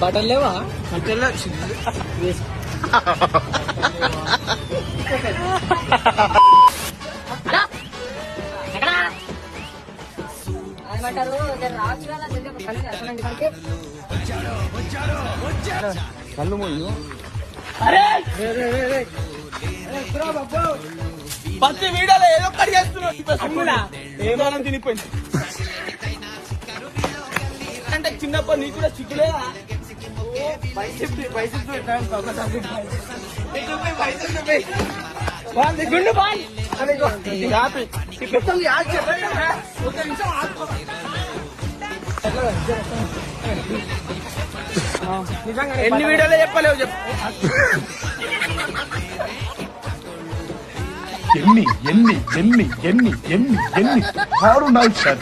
బట్టలు లేవా? కళ్ళు మొయ్యు. ప్రతి వీడియోలో ఏదో ఒకటి చేస్తున్నావు. ఏమన్నా తినిపోయింది అంటే చిన్నప్పటి నీకు కూడా చిక్కులేదా? గుండు బాల్ ఎన్ని వీడియోలో చెప్పలేవు చెప్పు. ఎన్ని ఎన్ని ఎన్ని ఎన్ని ఎన్ని ఎన్ని 6 నాలుగు సార్